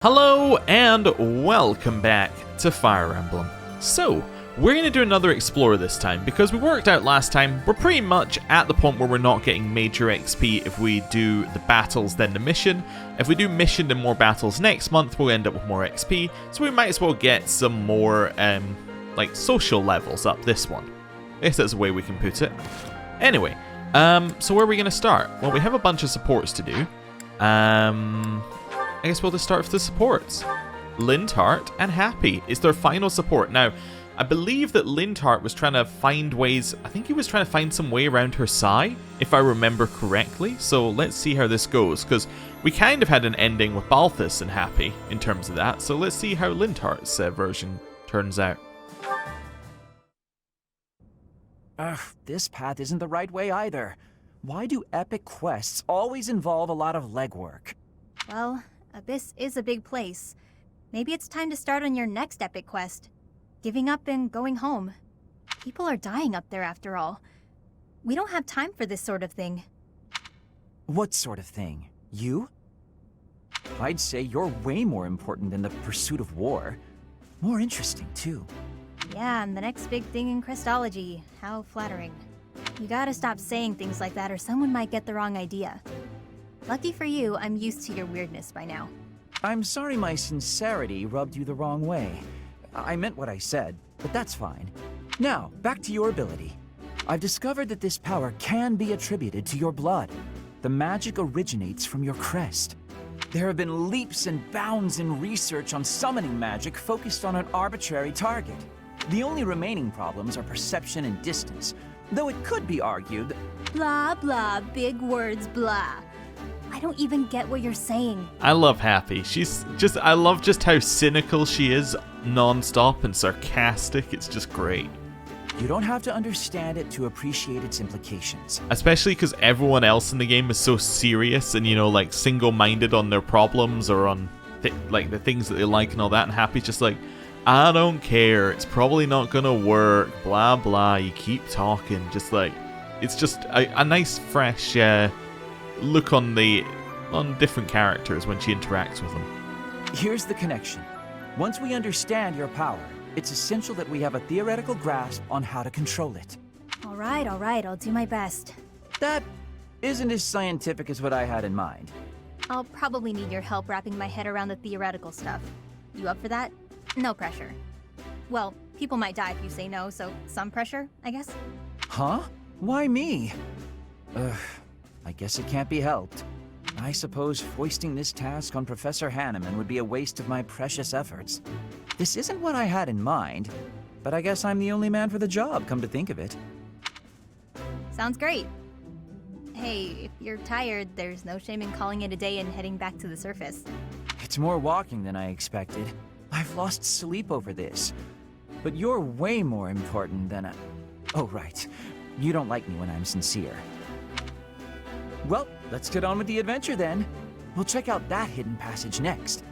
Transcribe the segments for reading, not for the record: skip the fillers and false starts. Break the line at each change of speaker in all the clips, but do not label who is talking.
Hello and welcome back to Fire Emblem. So, we're going to do another explore this time, because we worked out last time we're pretty much at the point where we're not getting major XP if we do the battles then the mission. If we do mission and more battles next month, we'll end up with more XP, so we might as well get some more like social levels up this one. I guess that's a way we can put it. Anyway, so where are we going to start? Well, we have a bunch of supports to do. I guess we'll just start with the supports. Lindhart and Happy is their final support. Now, I believe that Lindhart was trying to find ways, I think he was trying to find some way around her Sai, if I remember correctly. So let's see how this goes, because we kind of had an ending with Balthus and Happy in terms of that. So let's see how Lindhart's version turns out.
This path isn't the right way either. Why do epic quests always involve a lot of legwork?
Well, Abyss is a big place. Maybe it's time to start on your next epic quest. Giving up and going home. People are dying up there after all. We don't have time for this sort of thing.
What sort of thing? You? I'd say you're way more important than the pursuit of war. More interesting, too.
Yeah, and the next big thing in Crestology. How flattering. You gotta stop saying things like that or someone might get the wrong idea. Lucky for you, I'm used to your weirdness by now.
I'm sorry my sincerity rubbed you the wrong way. I meant what I said, but that's fine. Now, back to your ability. I've discovered that this power can be attributed to your blood. The magic originates from your crest. There have been leaps and bounds in research on summoning magic focused on an arbitrary target. The only remaining problems are perception and distance, though it could be argued that...
Blah, blah, big words, blah. I don't even get what you're saying.
I love Happy. I love just how cynical she is, non-stop and sarcastic. It's just great.
You don't have to understand it to appreciate its implications.
Especially because everyone else in the game is so serious and, you know, like single-minded on their problems or on like the things that they like and all that. And Happy's just like, I don't care. It's probably not gonna work. Blah blah. You keep talking. Just like, it's just a nice fresh look on different characters when she interacts with them.
Here's the connection. Once we understand your power, it's essential that we have a theoretical grasp on how to control it.
All right, I'll do my best.
That isn't as scientific as what I had in mind.
I'll probably need your help wrapping my head around the theoretical stuff. You up for that? No pressure. Well, people might die if you say no, so some pressure, I guess.
Huh? Why me? I guess it can't be helped. I suppose foisting this task on Professor Hanneman would be a waste of my precious efforts. This isn't what I had in mind, but I guess I'm the only man for the job, come to think of it.
Sounds great. Hey, if you're tired, there's no shame in calling it a day and heading back to the surface.
It's more walking than I expected. I've lost sleep over this. But you're way more important than Oh, right. You don't like me when I'm sincere. Well, let's get on with the adventure then. We'll check out that hidden passage next.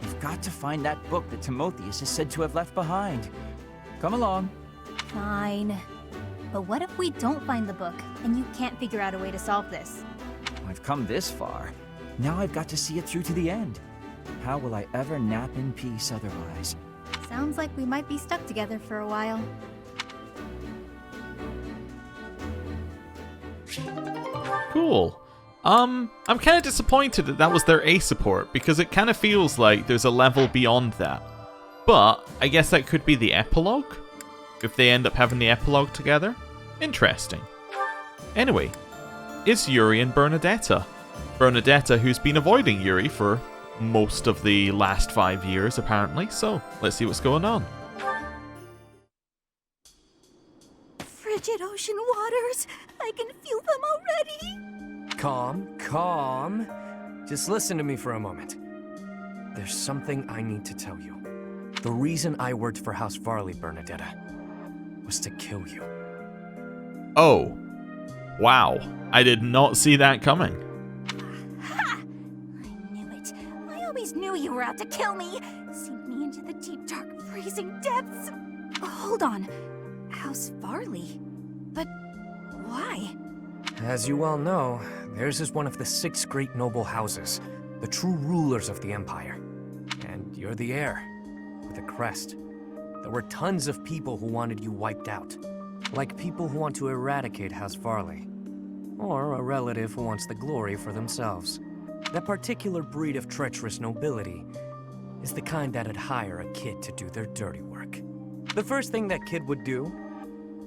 We've got to find that book that Timotheus is said to have left behind. Come along.
Fine. But what if we don't find the book, and you can't figure out a way to solve this?
I've come this far. Now I've got to see it through to the end. How will I ever nap in peace otherwise?
Sounds like we might be stuck together for a while.
Cool. I'm kind of disappointed that was their A support, because it kind of feels like there's a level beyond that. But I guess that could be the epilogue, if they end up having the epilogue together. Interesting. Anyway, it's Yuri and Bernadetta. Bernadetta, who's been avoiding Yuri for most of the last 5 years, apparently. So let's see what's going on.
Frigid ocean waters! I can feel them already!
Calm. Just listen to me for a moment. There's something I need to tell you. The reason I worked for House Varley, Bernadetta, was to kill you.
Oh. Wow. I did not see that coming.
Ha! I knew it. I always knew you were out to kill me! Sink me into the deep, dark, freezing depths! Hold on. House Varley? But why?
As you well know, theirs is one of the 6 great noble houses, the true rulers of the Empire. You're the heir, with a crest. There were tons of people who wanted you wiped out. Like people who want to eradicate House Farley. Or a relative who wants the glory for themselves. That particular breed of treacherous nobility is the kind that'd hire a kid to do their dirty work. The first thing that kid would do,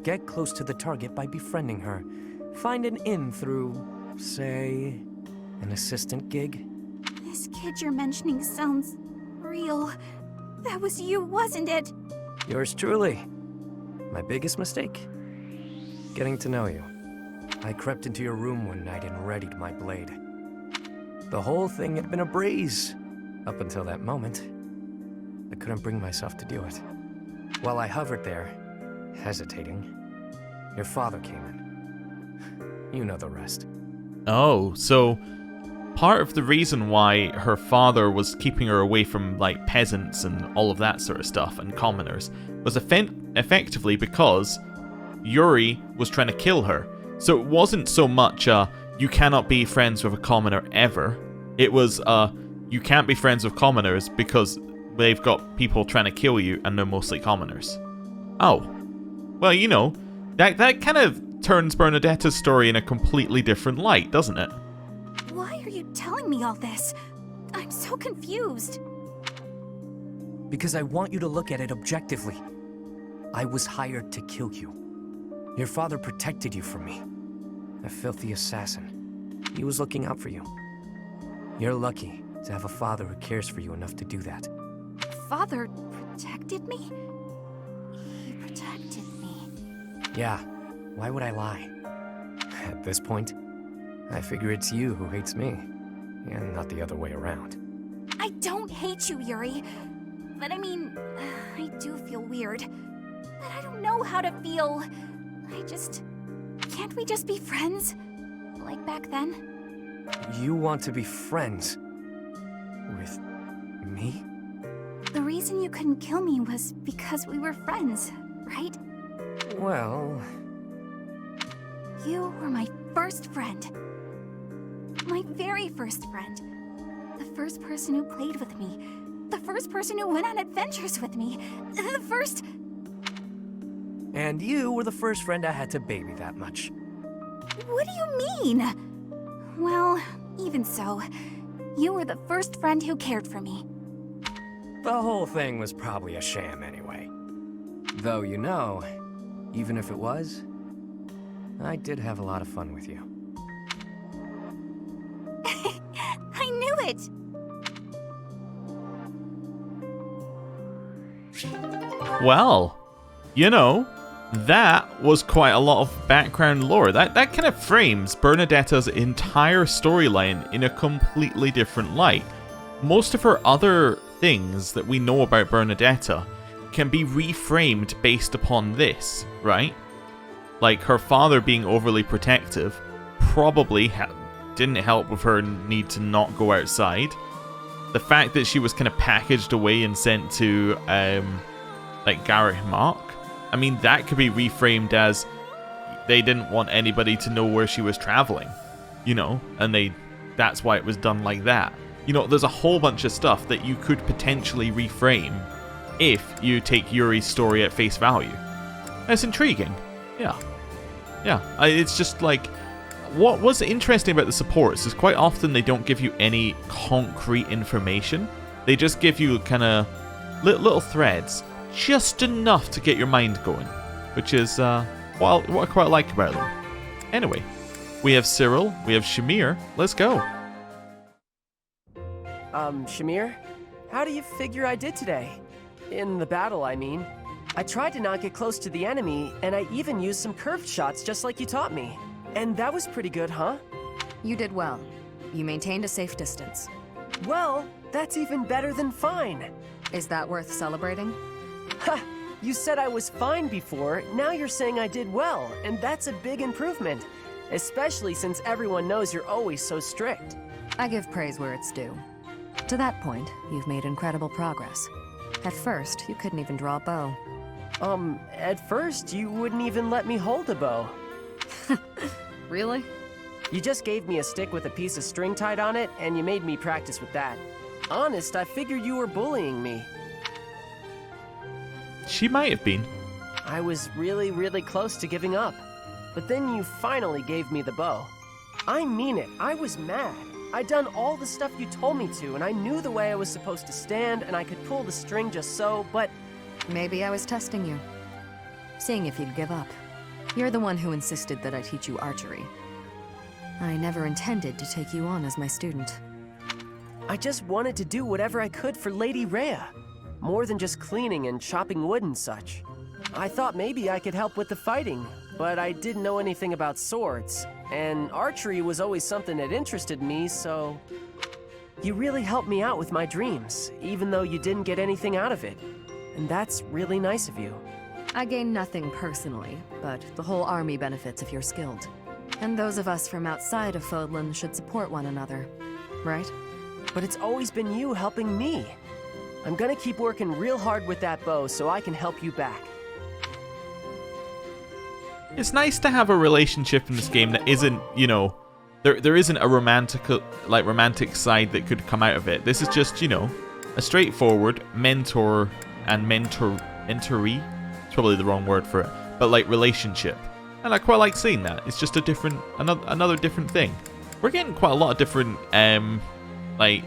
get close to the target by befriending her. Find an in through, say, an assistant gig.
This kid you're mentioning sounds real. That was you, wasn't it?
Yours truly. My biggest mistake? Getting to know you. I crept into your room one night and readied my blade. The whole thing had been a breeze, up until that moment. I couldn't bring myself to do it. While I hovered there, hesitating, your father came in. You know the rest.
Oh, so part of the reason why her father was keeping her away from, like, peasants and all of that sort of stuff, and commoners, was effectively because Yuri was trying to kill her. So it wasn't so much you cannot be friends with a commoner ever. It was you can't be friends with commoners because they've got people trying to kill you and they're mostly commoners. Oh. Well, you know, that kind of turns Bernadetta's story in a completely different light, doesn't it?
Why are you telling me all this? I'm so confused.
Because I want you to look at it objectively. I was hired to kill you. Your father protected you from me. A filthy assassin. He was looking out for you. You're lucky to have a father who cares for you enough to do that.
Father protected me? He protected me.
Yeah, why would I lie? At this point, I figure it's you who hates me, and not the other way around.
I don't hate you, Yuri. But I mean, I do feel weird. But I don't know how to feel. Can't we just be friends? Like back then?
You want to be friends? With me?
The reason you couldn't kill me was because we were friends, right?
Well...
You were my first friend. My very first friend. The first person who played with me. The first person who went on adventures with me. The first...
And you were the first friend I had to baby that much.
What do you mean? Well, even so, you were the first friend who cared for me.
The whole thing was probably a sham anyway. Though, you know, even if it was, I did have a lot of fun with you.
I knew it!
Well, you know, that was quite a lot of background lore. That kind of frames Bernadetta's entire storyline in a completely different light. Most of her other things that we know about Bernadetta can be reframed based upon this, right? Like her father being overly protective probably didn't help with her need to not go outside. The fact that she was kind of packaged away and sent to like Garreg Mach, I mean, that could be reframed as they didn't want anybody to know where she was traveling, you know, and that's why it was done like that. You know, there's a whole bunch of stuff that you could potentially reframe if you take Yuri's story at face value. That's intriguing. Yeah. It's just like, what was interesting about the supports is quite often they don't give you any concrete information. They just give you kind of little threads, just enough to get your mind going, which is what I quite like about them. Anyway, we have Cyril, we have Shamir. Let's go.
Shamir? How do you figure I did today? In the battle, I mean. I tried to not get close to the enemy, and I even used some curved shots just like you taught me. And that was pretty good, huh?
You did well. You maintained a safe distance.
Well, that's even better than fine.
Is that worth celebrating?
Ha! You said I was fine before, now you're saying I did well, and that's a big improvement. Especially since everyone knows you're always so strict.
I give praise where it's due. To that point, you've made incredible progress. At first, you couldn't even draw a bow.
At first, you wouldn't even let me hold a bow.
Really?
You just gave me a stick with a piece of string tied on it, and you made me practice with that. honest, I figured you were bullying me.
She might have been.
I was really, really close to giving up. But then you finally gave me the bow. I mean it, I was mad. I'd done all the stuff you told me to, and I knew the way I was supposed to stand, and I could pull the string just so, but...
Maybe I was testing you. Seeing if you'd give up. You're the one who insisted that I teach you archery. I never intended to take you on as my student.
I just wanted to do whatever I could for Lady Rhea. More than just cleaning and chopping wood and such. I thought maybe I could help with the fighting, but I didn't know anything about swords. And archery was always something that interested me, so... You really helped me out with my dreams, even though you didn't get anything out of it. And that's really nice of you.
I gain nothing personally, but the whole army benefits if you're skilled. And those of us from outside of Fódlan should support one another, right?
But it's always been you helping me. I'm gonna keep working real hard with that bow so I can help you back.
It's nice to have a relationship in this game that isn't, you know, there isn't a romantic side that could come out of it. This is just, you know, a straightforward mentor and mentoree. It's probably the wrong word for it, but like relationship. And I quite like seeing that. It's just a different, another different thing. We're getting quite a lot of different, like,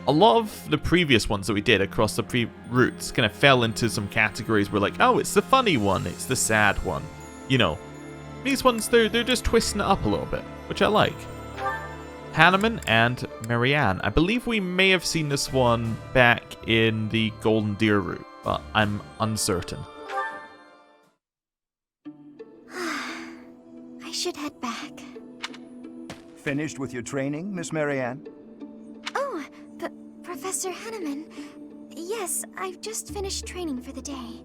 a lot of the previous ones that we did across the routes kind of fell into some categories where like, oh, it's the funny one, it's the sad one. You know, these ones, they're just twisting it up a little bit, which I like. Hanneman and Marianne. I believe we may have seen this one back in the Golden Deer route, but I'm uncertain.
I should head back.
Finished with your training, Miss Marianne?
Oh, Professor Hanneman. Yes, I've just finished training for the day.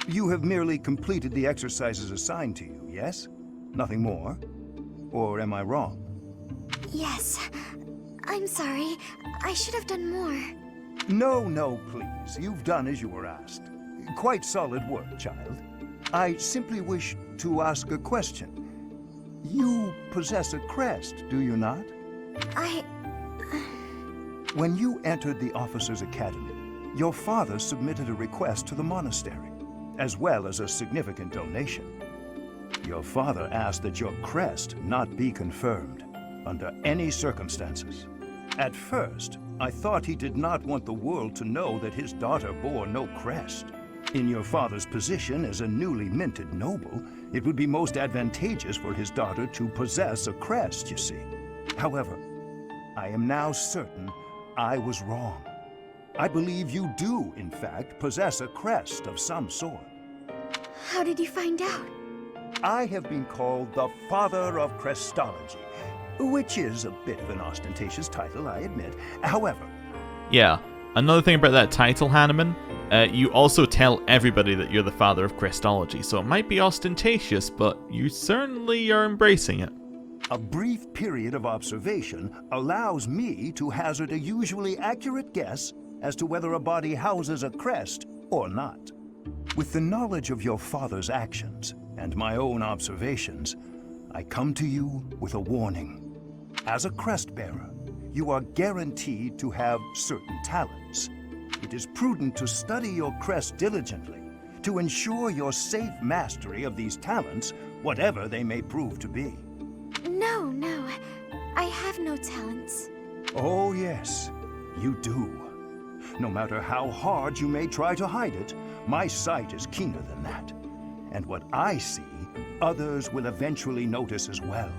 You have merely completed the exercises assigned to you, yes? Nothing more? Or am I wrong?
Yes. I'm sorry. I should have done more.
No, please. You've done as you were asked. Quite solid work, child. I simply wish to ask a question. You possess a crest, do you not? When you entered the Officers' Academy, your father submitted a request to the monastery, as well as a significant donation. Your father asked that your crest not be confirmed, under any circumstances. At first, I thought he did not want the world to know that his daughter bore no crest. In your father's position as a newly minted noble, it would be most advantageous for his daughter to possess a crest, you see. However, I am now certain I was wrong. I believe you do, in fact, possess a crest of some sort.
How did you find out?
I have been called the Father of Crestology, which is a bit of an ostentatious title, I admit. However...
Yeah, another thing about that title, Hanneman, you also tell everybody that you're the Father of Crestology, so it might be ostentatious, but you certainly are embracing it.
A brief period of observation allows me to hazard a usually accurate guess as to whether a body houses a crest or not. With the knowledge of your father's actions and my own observations, I come to you with a warning. As a crest bearer, you are guaranteed to have certain talents. It is prudent to study your crest diligently to ensure your safe mastery of these talents, whatever they may prove to be.
No, I have no talents.
Oh yes, you do. No matter how hard you may try to hide it, my sight is keener than that. And what I see, others will eventually notice as well.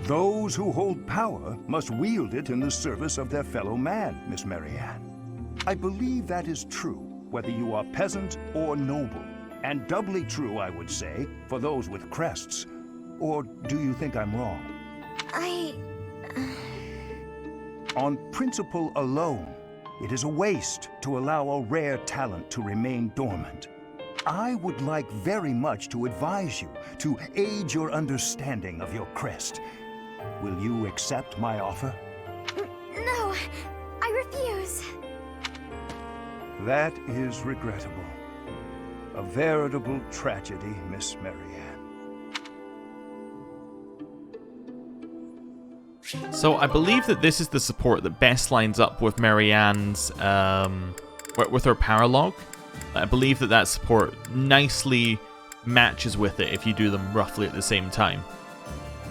Those who hold power must wield it in the service of their fellow man, Miss Marianne. I believe that is true, whether you are peasant or noble. And doubly true, I would say, for those with crests. Or do you think I'm wrong? On principle alone, it is a waste to allow a rare talent to remain dormant. I would like very much to advise you to aid your understanding of your crest. Will you accept my offer?
No, I refuse.
That is regrettable. A veritable tragedy, Miss Marianne.
So I believe that this is the support that best lines up with Marianne's, with her paralog. I believe that that support nicely matches with it if you do them roughly at the same time.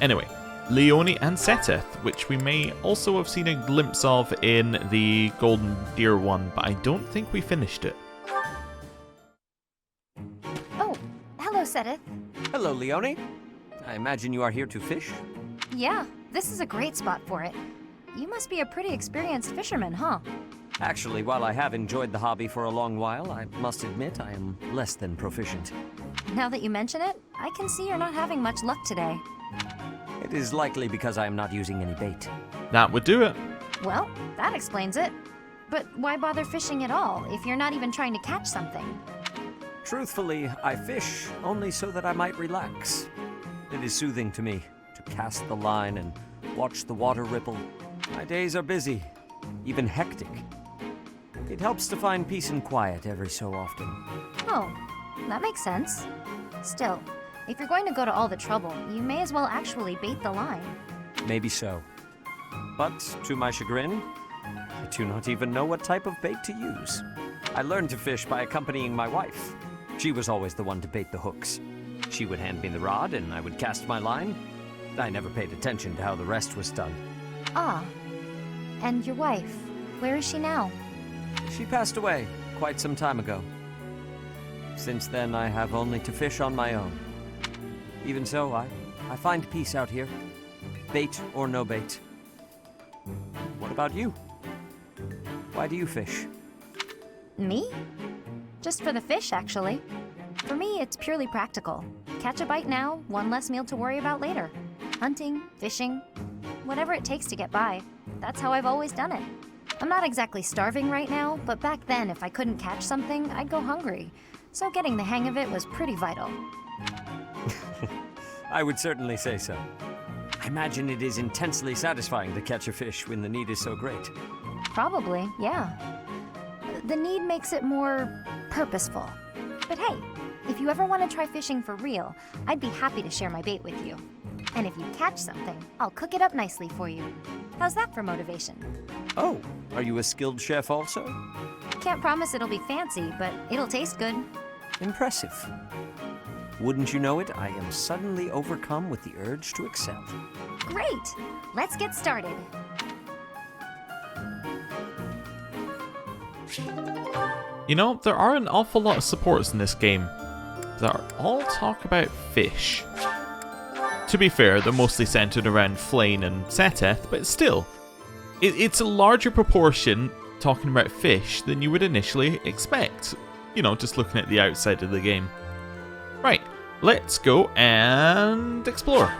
Anyway, Leone and Seteth, which we may also have seen a glimpse of in the Golden Deer one, but I don't think we finished it.
Oh, hello, Seteth.
Hello, Leone. I imagine you are here to fish?
Yeah, this is a great spot for it. You must be a pretty experienced fisherman, huh?
Actually, while I have enjoyed the hobby for a long while, I must admit I am less than proficient.
Now that you mention it, I can see you're not having much luck today.
It is likely because I am not using any bait.
That would do it.
Well, that explains it. But why bother fishing at all if you're not even trying to catch something?
Truthfully, I fish only so that I might relax. It is soothing to me to cast the line and watch the water ripple. My days are busy, even hectic. It helps to find peace and quiet every so often.
Oh, that makes sense. Still, if you're going to go to all the trouble, you may as well actually bait the line.
Maybe so. But, to my chagrin, I do not even know what type of bait to use. I learned to fish by accompanying my wife. She was always the one to bait the hooks. She would hand me the rod and I would cast my line. I never paid attention to how the rest was done.
Ah, and your wife, where is she now?
She passed away quite some time ago. Since then, I have only to fish on my own. Even so, I find peace out here. Bait or no bait. What about you? Why do you fish?
Me? Just for the fish, actually. For me, it's purely practical. Catch a bite now, one less meal to worry about later. Hunting, fishing, whatever it takes to get by. That's how I've always done it. I'm not exactly starving right now, but back then, if I couldn't catch something, I'd go hungry. So getting the hang of it was pretty vital.
I would certainly say so. I imagine it is intensely satisfying to catch a fish when the need is so great.
Probably, yeah. The need makes it more purposeful. But hey, if you ever want to try fishing for real, I'd be happy to share my bait with you. And if you catch something, I'll cook it up nicely for you. How's that for motivation?
Oh, are you a skilled chef also?
Can't promise it'll be fancy, but it'll taste good.
Impressive. Wouldn't you know it, I am suddenly overcome with the urge to excel.
Great! Let's get started.
You know, there are an awful lot of supports in this game that all talk about fish. To be fair, they're mostly centered around Flayn and Seteth, but still, it's a larger proportion talking about fish than you would initially expect. You know, just looking at the outside of the game. Right, let's go and explore.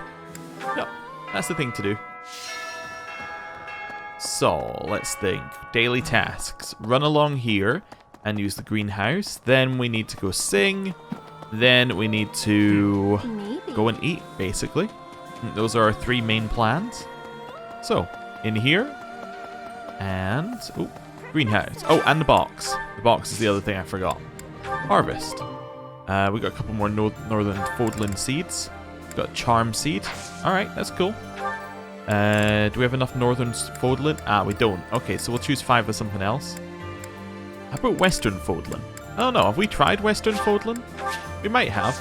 Yep, that's the thing to do. So, let's think. Daily tasks. Run along here and use the greenhouse. Then we need to go sing. Then we need to go and eat, basically. Those are our three main plans. So, in here. And, oh, greenhouse. Oh, and the box. The box is the other thing I forgot. Harvest. We got a couple more northern Fódlan seeds. Got a charm seed. Alright, that's cool. Do we have enough northern Fódlan? Ah, we don't. Okay, so we'll choose 5 of something else. How about western Fódlan? I don't know, have we tried western Fódlan? We might have.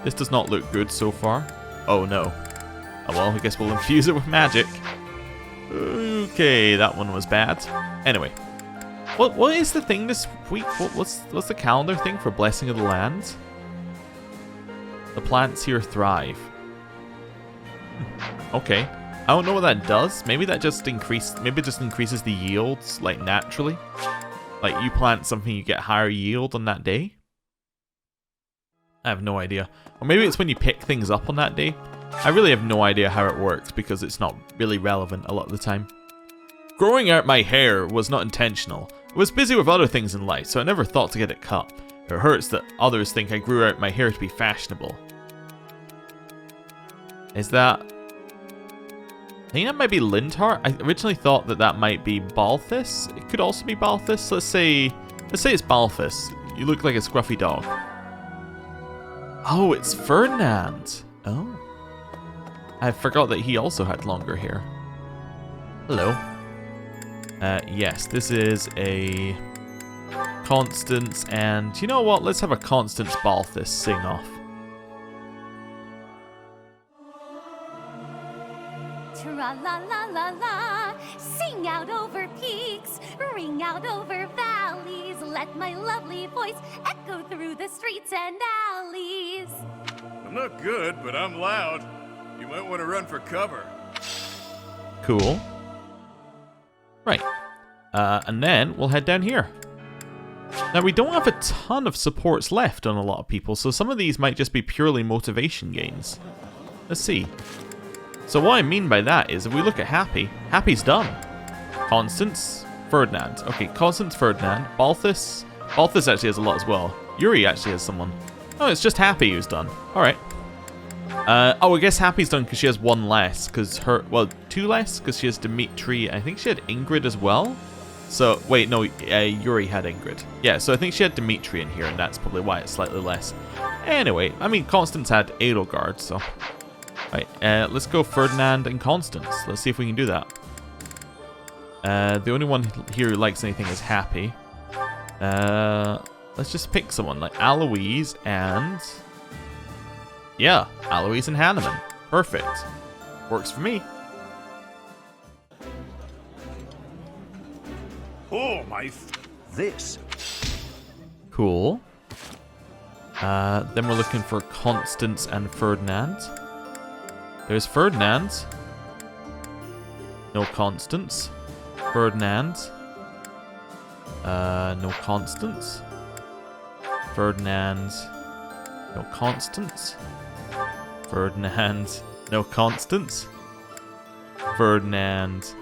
This does not look good so far. Oh no. Oh well, I guess we'll infuse it with magic. Okay, that one was bad. Anyway. What is the thing this week? What's the calendar thing for Blessing of the Lands? The plants here thrive. Okay. I don't know what that does. Maybe that just increases the yields, like, naturally. Like, you plant something, you get higher yield on that day? I have no idea. Or maybe it's when you pick things up on that day. I really have no idea how it works because it's not really relevant a lot of the time. Growing out my hair was not intentional. I was busy with other things in life, so I never thought to get it cut. It hurts that others think I grew out my hair to be fashionable. Is that... I think that might be Lindhart. I originally thought that might be Balthus. It could also be Balthus. Let's say it's Balthus. You look like a scruffy dog. Oh, it's Ferdinand. Oh. I forgot that he also had longer hair. Hello. Yes, this is a Constance, and you know what? Let's have a Constance Balthus sing off.
Tra-la-la-la-la, sing out over peaks, ring out over valleys, let my lovely voice echo through the streets and alleys.
I'm not good, but I'm loud. You might want to run for cover.
Cool. Right. And then we'll head down here. Now, we don't have a ton of supports left on a lot of people, so some of these might just be purely motivation gains. Let's see. So what I mean by that is, if we look at Happy, Happy's done. Constance, Ferdinand. Okay, Constance, Ferdinand. Balthus. Balthus actually has a lot as well. Yuri actually has someone. Oh, it's just Happy who's done. Alright. Oh, I guess Happy's done because she has one less. Because her, well, two less because she has Dimitri. I think she had Ingrid as well. So, wait, no, Yuri had Ingrid. Yeah, so I think she had Dimitri in here, and that's probably why it's slightly less. Anyway, I mean, Constance had Edelgard, so... Right, let's go Ferdinand and Constance. Let's see if we can do that. The only one here who likes anything is Happy. Let's just pick someone, like Aloise and... Yeah, Aloise and Hanneman. Perfect. Works for me.
Oh, this.
Cool. Then we're looking for Constance and Ferdinand. There's Ferdinand. No Constance. Ferdinand. No Constance. Ferdinand. No Constance. Ferdinand. No Constance. Ferdinand.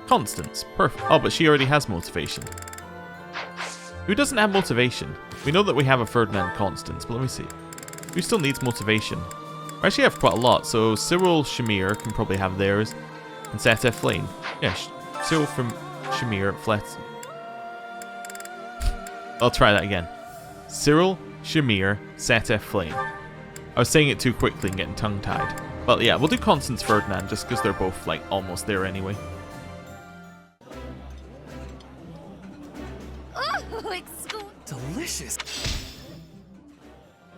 Constance. Perfect. Oh, but she already has motivation. Who doesn't have motivation? We know that we have a Ferdinand Constance, but let me see. Who still needs motivation? We actually have quite a lot, so Cyril Shamir can probably have theirs. And Seteth Flame. Yeah, Cyril from Shamir, Flet. I'll try that again. Cyril, Shamir, Seteth Flame. I was saying it too quickly and getting tongue-tied. But yeah, we'll do Constance Ferdinand just because they're both like almost there anyway.
Oh, it's so
Delicious.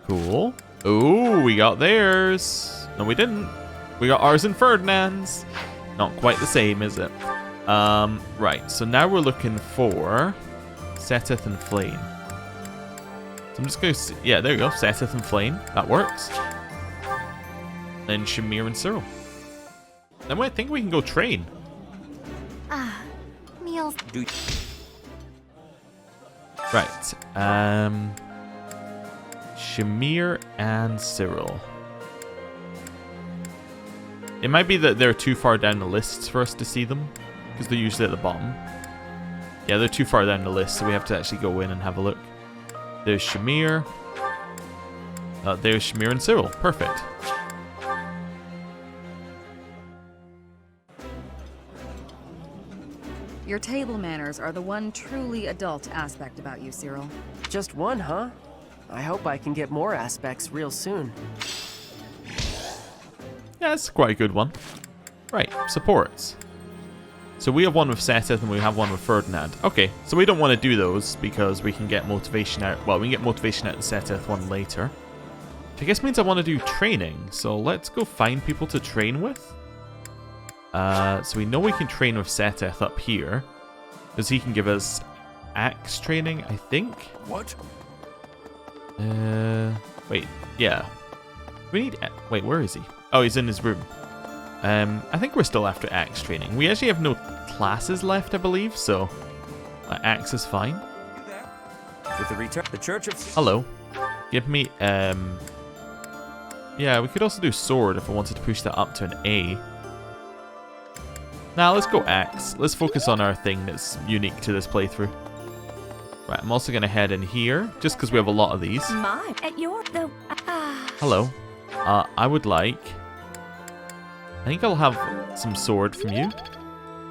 Cool. Ooh, we got theirs. No, we didn't. We got ours and Ferdinand's. Not quite the same, is it? Right. So now we're looking for Seteth and Flame. So I'm just going to... Yeah, there you go. Seteth and Flame. That works. Then Shamir and Cyril. Then I think we can go train.
meals.
Right. Shamir and Cyril. It might be that they're too far down the lists for us to see them, because they're usually at the bottom. Yeah, they're too far down the list, so we have to actually go in and have a look. There's Shamir. There's Shamir and Cyril. Perfect.
Your table manners are the one truly adult aspect about you, Cyril.
Just one, huh? I hope I can get more aspects real soon.
Yeah, that's quite a good one. Right, supports. So we have one with Seteth and we have one with Ferdinand. Okay, so we don't want to do those because we can get motivation out. Well, we can get motivation out of the Seteth one later. Which I guess means I want to do training. So let's go find people to train with. So we know we can train with Seteth up here. Because he can give us axe training, I think.
What?
Wait, yeah. We need... Wait, where is he? Oh, he's in his room. I think we're still after axe training. We actually have no classes left, I believe, so axe is fine.
With the return, the Church of...
Hello. Give me, yeah, we could also do sword if I wanted to push that up to an A. Now, let's go axe. Let's focus on our thing that's unique to this playthrough. Right, I'm also going to head in here, just because we have a lot of these.
My, at your
Hello. I would like... I think I'll have some sword from you.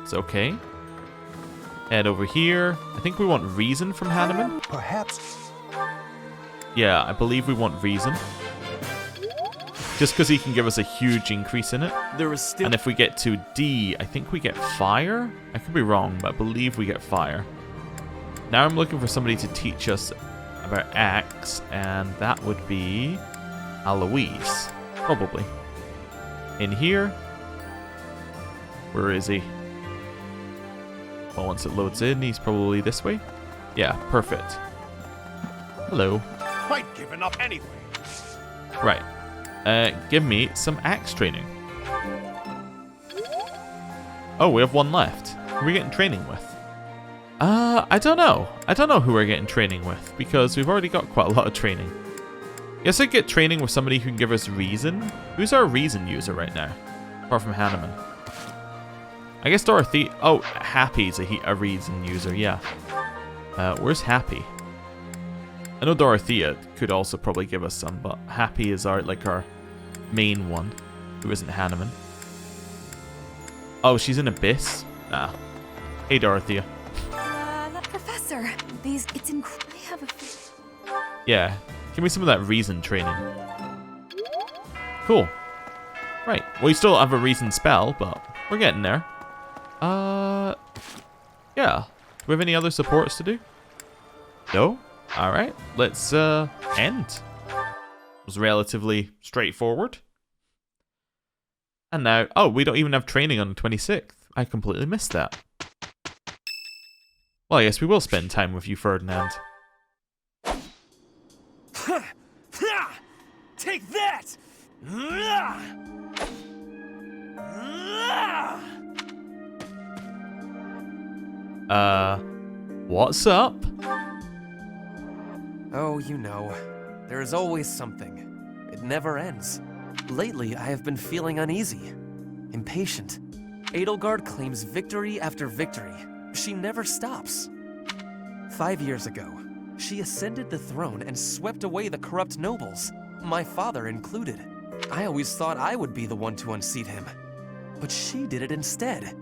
It's okay. Head over here. I think we want reason from Hanneman.
Perhaps.
Yeah, I believe we want reason. Just because he can give us a huge increase in it.
There was still.
And if we get to D, I think we get fire? I could be wrong, but I believe we get fire. Now I'm looking for somebody to teach us about axe, and that would be Alois, probably. In here. Where is he? Well, once it loads in, he's probably this way. Yeah, perfect. Hello.
Quite given up anyway.
Right. Give me some axe training. Oh, we have one left. Who are we getting training with? I don't know. I don't know who we're getting training with, because we've already got quite a lot of training. Guess I'd get training with somebody who can give us reason. Who's our reason user right now? Apart from Hanneman. I guess Dorothy... Oh, Happy's a reason user, yeah. Where's Happy? I know Dorothea could also probably give us some, but Happy is our main one, who isn't Hanneman. Oh, she's in Abyss? Nah. Hey, Dorothea.
Professor, it's incredible. I have a...
Yeah, give me some of that reason training. Cool. Right, well, you still have a reason spell, but we're getting there. Yeah. Do we have any other supports to do? No? Alright, let's, end. It was relatively straightforward. And now, oh, we don't even have training on the 26th. I completely missed that. Well, I guess we will spend time with you, Ferdinand.
Take that!
What's up?
Oh, you know, there is always something. It never ends. Lately, I have been feeling uneasy, impatient. Edelgard claims victory after victory. She never stops. 5 years ago, she ascended the throne and swept away the corrupt nobles, my father included. I always thought I would be the one to unseat him. But she did it instead,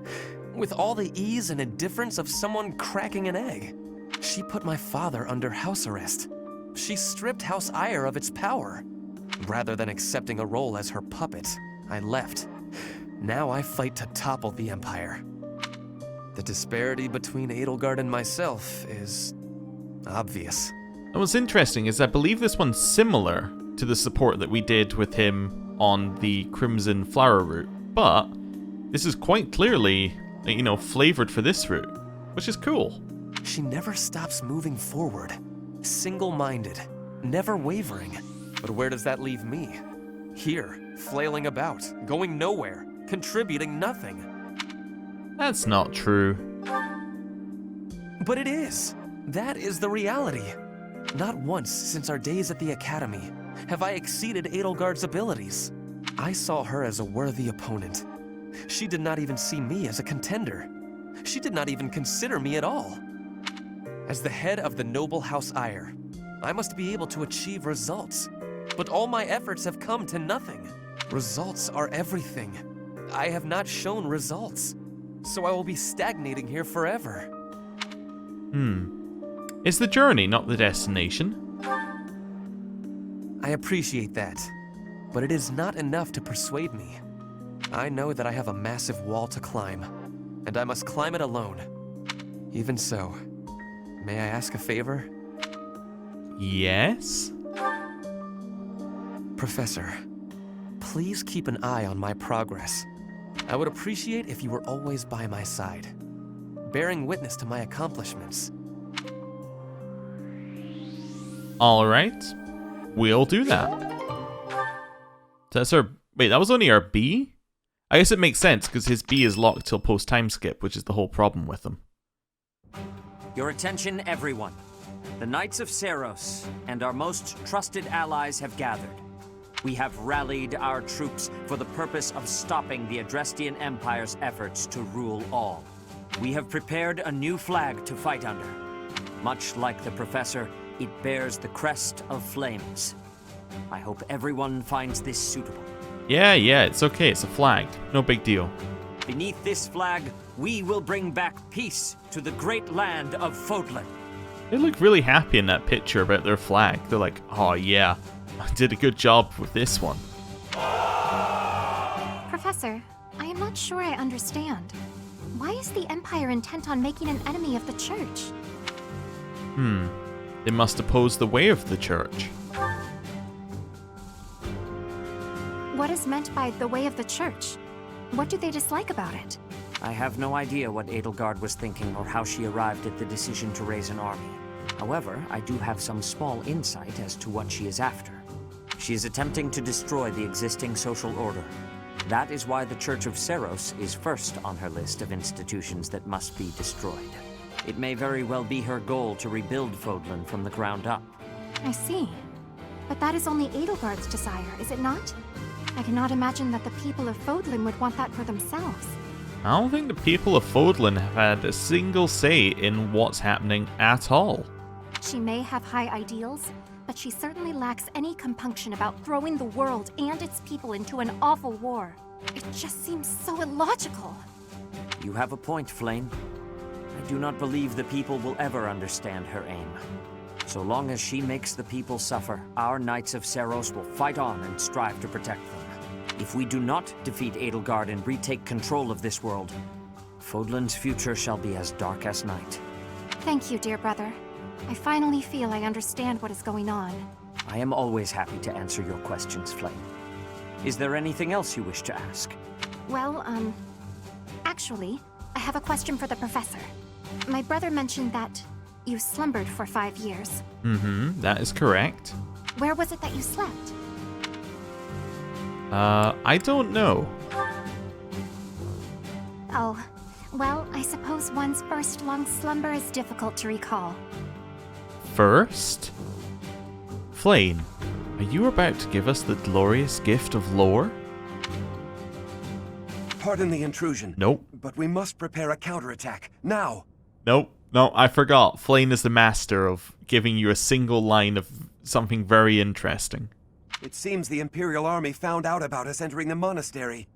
with all the ease and indifference of someone cracking an egg. She put my father under house arrest. She stripped House Ire of its power. Rather than accepting a role as her puppet, I left. Now I fight to topple the Empire. The disparity between Edelgard and myself is obvious.
And what's interesting is I believe this one's similar to the support that we did with him on the Crimson Flower route, but this is quite clearly, you know, flavored for this route, which is cool.
She never stops moving forward, single-minded, never wavering. But where does that leave me? Here, flailing about, going nowhere, contributing nothing.
That's not true.
But it is. That is the reality. Not once since our days at the Academy have I exceeded Edelgard's abilities. I saw her as a worthy opponent. She did not even see me as a contender. She did not even consider me at all. As the head of the noble House Ire, I must be able to achieve results. But all my efforts have come to nothing. Results are everything. I have not shown results, so I will be stagnating here forever.
It's the journey, not the destination.
I appreciate that, but it is not enough to persuade me. I know that I have a massive wall to climb, and I must climb it alone. Even so, may I ask a favor?
Yes?
Professor, please keep an eye on my progress. I would appreciate if you were always by my side, bearing witness to my accomplishments.
Alright. We'll do that. That's our... Wait, that was only our B? I guess it makes sense, because his B is locked till post-time skip, which is the whole problem with him.
Your attention, everyone. The Knights of Seiros and our most trusted allies have gathered. We have rallied our troops for the purpose of stopping the Adrestian Empire's efforts to rule all. We have prepared a new flag to fight under. Much like the Professor, it bears the Crest of Flames. I hope everyone finds this suitable.
Yeah, it's okay. It's a flag. No big deal.
Beneath this flag, we will bring back peace to the great land of Fódlan.
They look really happy in that picture about their flag. They're like, oh yeah, I did a good job with this one.
Professor, I am not sure I understand. Why is the Empire intent on making an enemy of the Church?
They must oppose the way of the Church.
What is meant by the way of the Church? What do they dislike about it?
I have no idea what Edelgard was thinking or how she arrived at the decision to raise an army. However, I do have some small insight as to what she is after. She is attempting to destroy the existing social order. That is why the Church of Seiros is first on her list of institutions that must be destroyed. It may very well be her goal to rebuild Fódlan from the ground up.
I see. But that is only Edelgard's desire, is it not? I cannot imagine that the people of Fódlan would want that for themselves.
I don't think the people of Fódlan have had a single say in what's happening at all.
She may have high ideals, but she certainly lacks any compunction about throwing the world and its people into an awful war. It just seems so illogical.
You have a point, Flame. I do not believe the people will ever understand her aim. So long as she makes the people suffer, our Knights of Seiros will fight on and strive to protect them. If we do not defeat Edelgard and retake control of this world, Fódlan's future shall be as dark as night.
Thank you, dear brother. I finally feel I understand what is going on.
I am always happy to answer your questions, Flame. Is there anything else you wish to ask?
Well, actually, I have a question for the professor. My brother mentioned that you slumbered for 5 years.
That is correct.
Where was it that you slept?
I don't know.
Oh, well, I suppose one's first long slumber is difficult to recall.
First? Flame, are you about to give us the glorious gift of lore?
Pardon the intrusion.
Nope.
But we must prepare a counterattack. Now!
Nope. No, I forgot. Flame is the master of giving you a single line of something very interesting.
It seems the Imperial Army found out about us entering the monastery.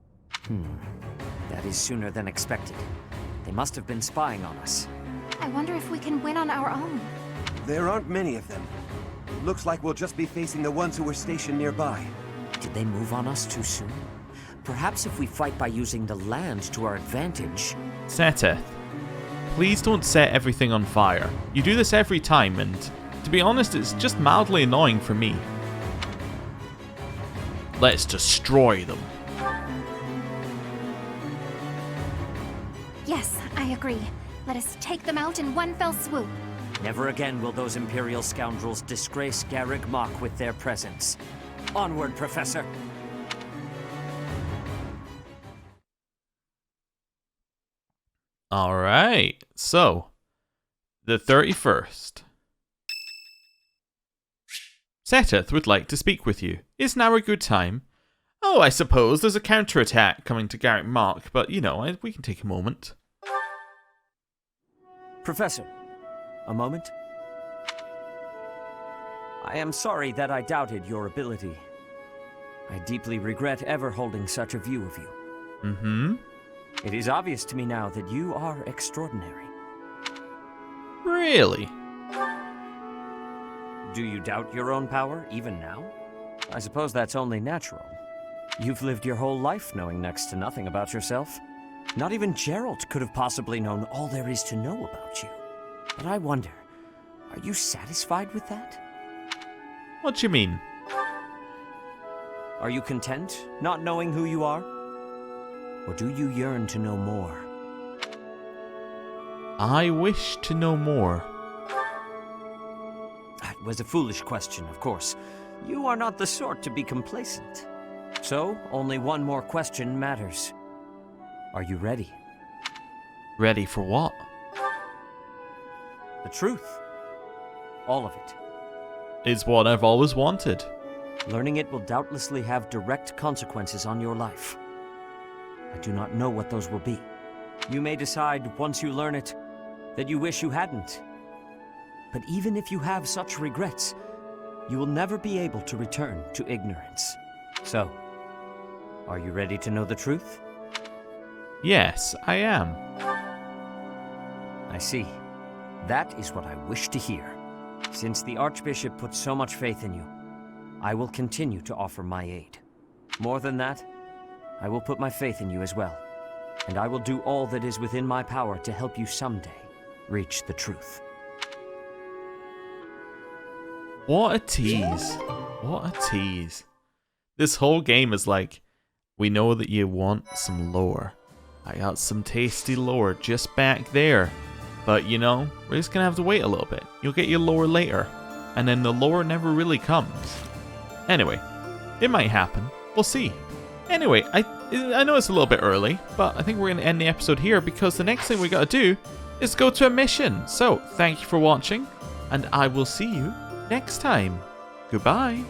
That is sooner than expected. They must have been spying on us.
I wonder if we can win on our own.
There aren't many of them. Looks like we'll just be facing the ones who were stationed nearby.
Did they move on us too soon? Perhaps if we fight by using the land to our advantage.
Seteth, please don't set everything on fire. You do this every time, and to be honest, it's just mildly annoying for me. Let's destroy them.
Yes, I agree. Let us take them out in one fell swoop.
Never again will those Imperial scoundrels disgrace Garreg Mach with their presence. Onward, Professor!
Alright, so, the 31st. Seteth would like to speak with you. Is now a good time? Oh, I suppose there's a counterattack coming to Garreg Mach, but you know, we can take a moment.
Professor, a moment? I am sorry that I doubted your ability. I deeply regret ever holding such a view of you. It is obvious to me now that you are extraordinary.
Really?
Do you doubt your own power, even now? I suppose that's only natural. You've lived your whole life knowing next to nothing about yourself. Not even Geralt could have possibly known all there is to know about you. But I wonder, are you satisfied with that?
What do you mean?
Are you content, not knowing who you are? Or do you yearn to know more?
I wish to know more.
That was a foolish question, of course. You are not the sort to be complacent. So, only one more question matters. Are you ready?
Ready for what?
The truth. All of it.
It's what I've always wanted.
Learning it will doubtlessly have direct consequences on your life. I do not know what those will be. You may decide, once you learn it, that you wish you hadn't. But even if you have such regrets, you will never be able to return to ignorance. So, are you ready to know the truth?
Yes, I am.
I see. That is what I wish to hear. Since the Archbishop put so much faith in you, I will continue to offer my aid. More than that, I will put my faith in you as well. And I will do all that is within my power to help you someday reach the truth.
What a tease. What a tease. This whole game is like, we know that you want some lore. I got some tasty lore just back there. But you know, we're just gonna have to wait a little bit. You'll get your lore later. And then the lore never really comes. Anyway, it might happen. We'll see. Anyway, I know it's a little bit early, but I think we're gonna end the episode here because the next thing we gotta do is go to a mission. So, thank you for watching, and I will see you next time. Goodbye.